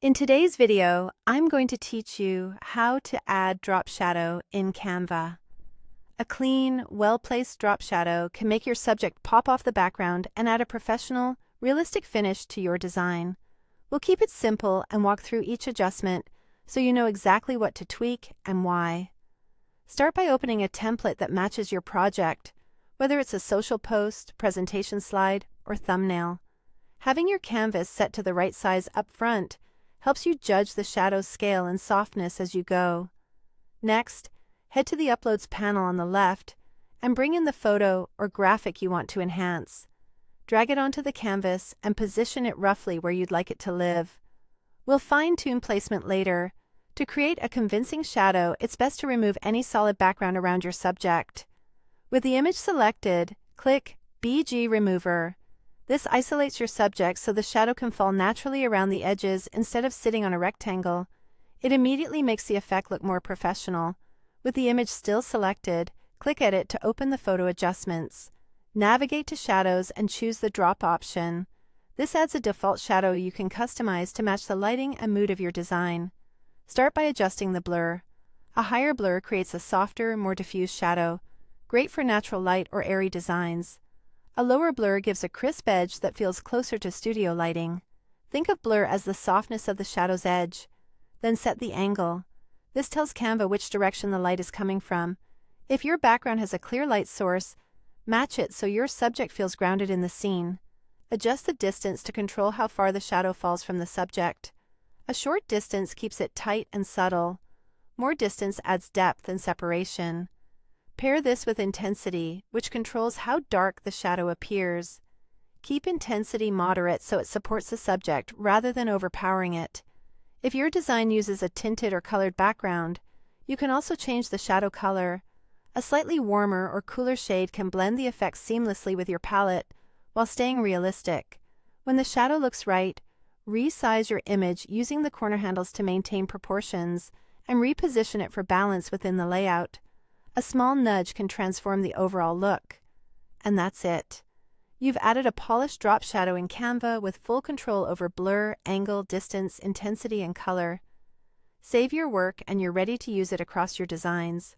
In today's video, I'm going to teach you how to add drop shadow in Canva. A clean, well-placed drop shadow can make your subject pop off the background and add a professional, realistic finish to your design. We'll keep it simple and walk through each adjustment so you know exactly what to tweak and why. Start by opening a template that matches your project, whether it's a social post, presentation slide, or thumbnail. Having your canvas set to the right size up front helps you judge the shadow's scale and softness as you go. Next, head to the Uploads panel on the left and bring in the photo or graphic you want to enhance. Drag it onto the canvas and position it roughly where you'd like it to live. We'll fine-tune placement later. To create a convincing shadow, it's best to remove any solid background around your subject. With the image selected, click BG Remover. This isolates your subject so the shadow can fall naturally around the edges instead of sitting on a rectangle. It immediately makes the effect look more professional. With the image still selected, click Edit to open the photo adjustments. Navigate to Shadows and choose the Drop option. This adds a default shadow you can customize to match the lighting and mood of your design. Start by adjusting the blur. A higher blur creates a softer, more diffuse shadow, great for natural light or airy designs. A lower blur gives a crisp edge that feels closer to studio lighting. Think of blur as the softness of the shadow's edge. Then set the angle. This tells Canva which direction the light is coming from. If your background has a clear light source, match it so your subject feels grounded in the scene. Adjust the distance to control how far the shadow falls from the subject. A short distance keeps it tight and subtle. More distance adds depth and separation. Pair this with intensity, which controls how dark the shadow appears. Keep intensity moderate so it supports the subject rather than overpowering it. If your design uses a tinted or colored background, you can also change the shadow color. A slightly warmer or cooler shade can blend the effect seamlessly with your palette while staying realistic. When the shadow looks right, resize your image using the corner handles to maintain proportions and reposition it for balance within the layout. A small nudge can transform the overall look. And that's it. You've added a polished drop shadow in Canva with full control over blur, angle, distance, intensity, and color. Save your work and you're ready to use it across your designs.